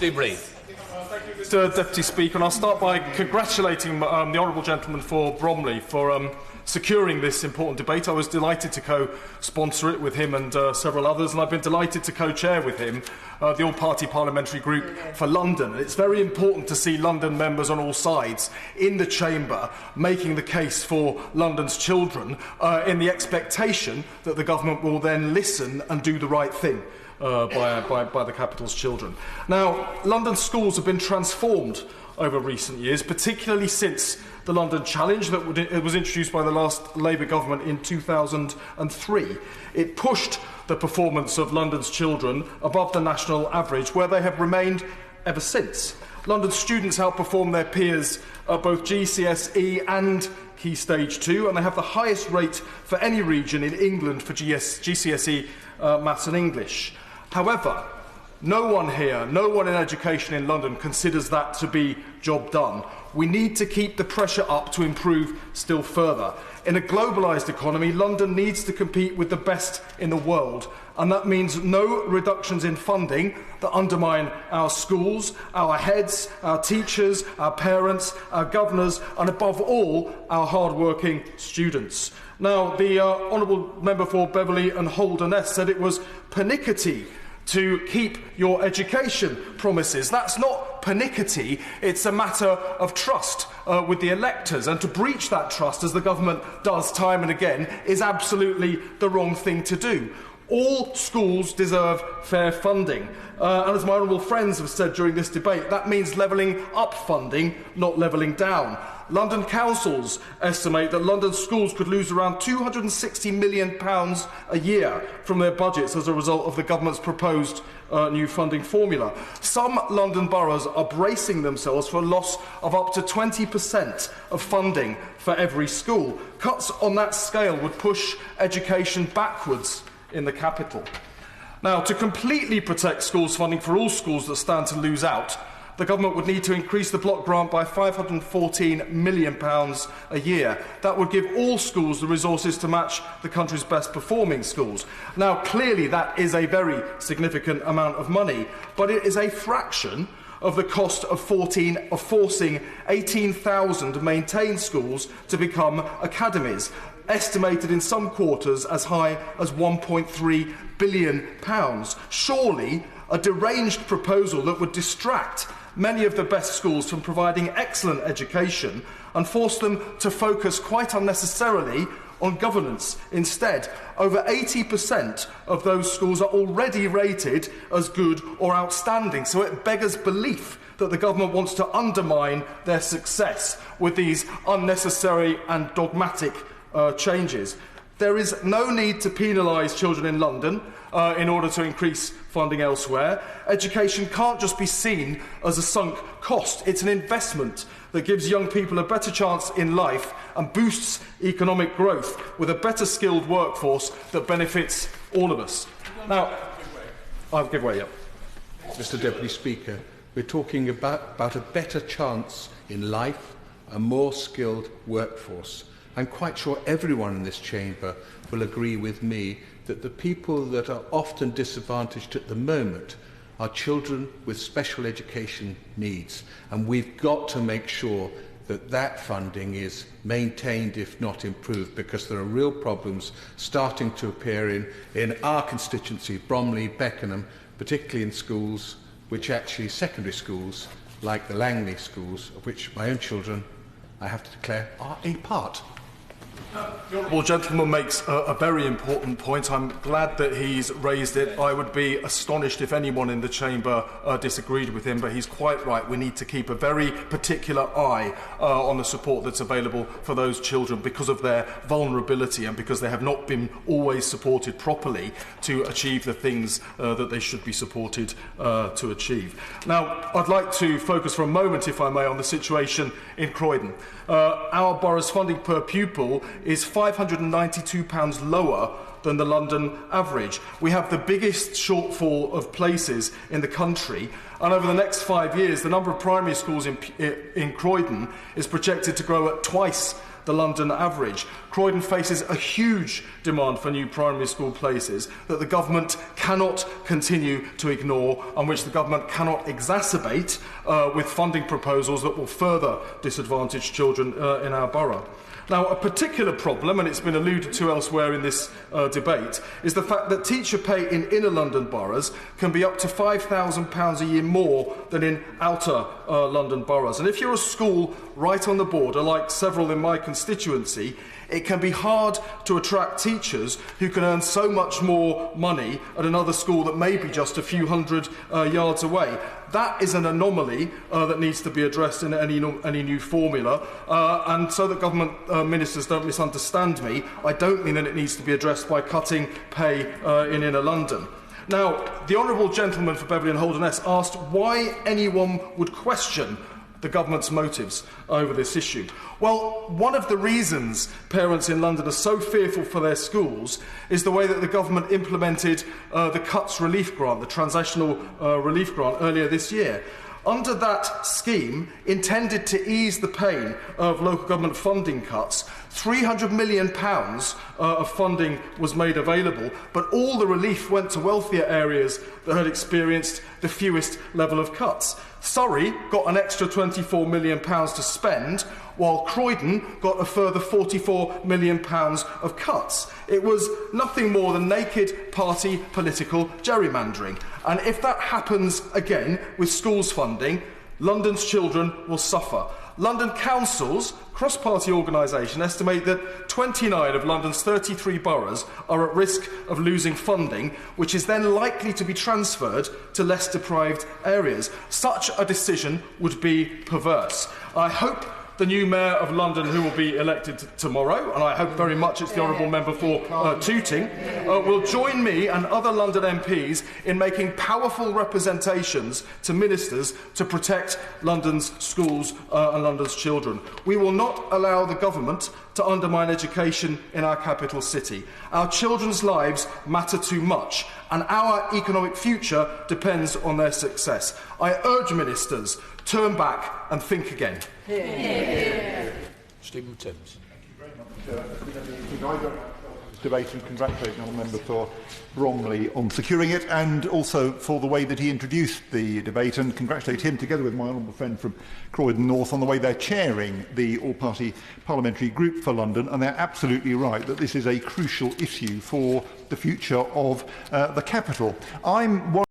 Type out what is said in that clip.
Do brief. Mr Deputy Speaker, and I'll start by congratulating the honourable gentleman for Bromley for securing this important debate. I was delighted to co-sponsor it with him and several others, and I've been delighted to co-chair with him the all-party parliamentary group for London. And it's very important to see London members on all sides in the chamber making the case for London's children in the expectation that the government will then listen and do the right thing by the capital's children. Now, London schools have been transformed over recent years, particularly since the London Challenge that was introduced by the last Labour government in 2003. It pushed the performance of London's children above the national average, where they have remained ever since. London students outperform their peers at both GCSE and Key Stage 2, and they have the highest rate for any region in England for GCSE Maths and English. However, no one here, no one in education in London considers that to be job done. We need to keep the pressure up to improve still further. In a globalised economy, London needs to compete with the best in the world, and that means no reductions in funding that undermine our schools, our heads, our teachers, our parents, our governors, and above all, our hard-working students. Now, the honourable member for Beverley and Holderness said it was pernickety to keep your education promises. That's not pernickety, it's a matter of trust with the electors, and to breach that trust, as the government does time and again, is absolutely the wrong thing to do. All schools deserve fair funding, and as my honourable friends have said during this debate, that means levelling up funding, not levelling down. London councils estimate that London schools could lose around £260 million a year from their budgets as a result of the government's proposed new funding formula. Some London boroughs are bracing themselves for a loss of up to 20% of funding for every school. Cuts on that scale would push education backwards in the capital. Now, to completely protect schools funding for all schools that stand to lose out, the government would need to increase the block grant by £514 million a year. That would give all schools the resources to match the country's best performing schools. Now, clearly that is a very significant amount of money, but it is a fraction of the cost of forcing 18,000 maintained schools to become academies, estimated in some quarters as high as £1.3 billion. Surely a deranged proposal that would distract many of the best schools from providing excellent education and force them to focus quite unnecessarily on governance instead. Over 80% of those schools are already rated as good or outstanding, so it beggars belief that the government wants to undermine their success with these unnecessary and dogmatic changes. There is no need to penalise children in London in order to increase funding elsewhere. Education can't just be seen as a sunk cost. It's an investment that gives young people a better chance in life and boosts economic growth with a better skilled workforce that benefits all of us. Now, I'll give way, Mr Deputy Speaker, we're talking about a better chance in life, a more skilled workforce. I'm quite sure everyone in this chamber will agree with me that the people that are often disadvantaged at the moment are children with special education needs, and we've got to make sure that that funding is maintained, if not improved, because there are real problems starting to appear in our constituency, Bromley, Beckenham, particularly in schools which actually secondary schools, like the Langley schools, of which my own children, I have to declare, are a part. The honourable gentleman makes a very important point. I'm glad that he's raised it. I would be astonished if anyone in the chamber disagreed with him, but he's quite right. We need to keep a very particular eye on the support that's available for those children because of their vulnerability and because they have not been always supported properly to achieve the things that they should be supported to achieve. Now, I'd like to focus for a moment, if I may, on the situation in Croydon. Our borough's funding per pupil is £592 lower than the London average. We have the biggest shortfall of places in the country, and over the next 5 years, the number of primary schools in Croydon is projected to grow at twice the London average. Croydon faces a huge demand for new primary school places that the government cannot continue to ignore, and which the government cannot exacerbate with funding proposals that will further disadvantage children in our borough. Now, a particular problem, and it's been alluded to elsewhere in this debate, is the fact that teacher pay in inner London boroughs can be up to £5,000 a year more than in outer London boroughs. And if you're a school right on the border, like several in my constituency, it can be hard to attract teachers who can earn so much more money at another school that may be just a few hundred yards away. That is an anomaly that needs to be addressed in any new formula. And so that government ministers don't misunderstand me, I don't mean that it needs to be addressed by cutting pay in inner London. Now, the honourable gentleman for Beverley and Holderness asked why anyone would question the government's motives over this issue. Well, one of the reasons parents in London are so fearful for their schools is the way that the government implemented the Cuts Relief Grant, the Transactional Relief Grant, earlier this year. Under that scheme, intended to ease the pain of local government funding cuts, £300 million of funding was made available, but all the relief went to wealthier areas that had experienced the fewest level of cuts. Surrey got an extra £24 million to spend, while Croydon got a further £44 million of cuts. It was nothing more than naked party political gerrymandering. And if that happens again with schools funding, London's children will suffer. London councils, cross-party organisation, estimate that 29 of London's 33 boroughs are at risk of losing funding, which is then likely to be transferred to less deprived areas. Such a decision would be perverse. I hope the new Mayor of London, who will be elected tomorrow, and I hope very much it's the Honourable Member for Tooting, will join me and other London MPs in making powerful representations to ministers to protect London's schools and London's children. We will not allow the government to undermine education in our capital city. Our children's lives matter too much, and our economic future depends on their success. I urge ministers, turn back and think again. Stephen Timms. Debate and congratulate the honourable member for Bromley on securing it, and also for the way that he introduced the debate, and congratulate him together with my honourable friend from Croydon North on the way they're chairing the all-party parliamentary group for London. And they're absolutely right that this is a crucial issue for the future of the capital. I'm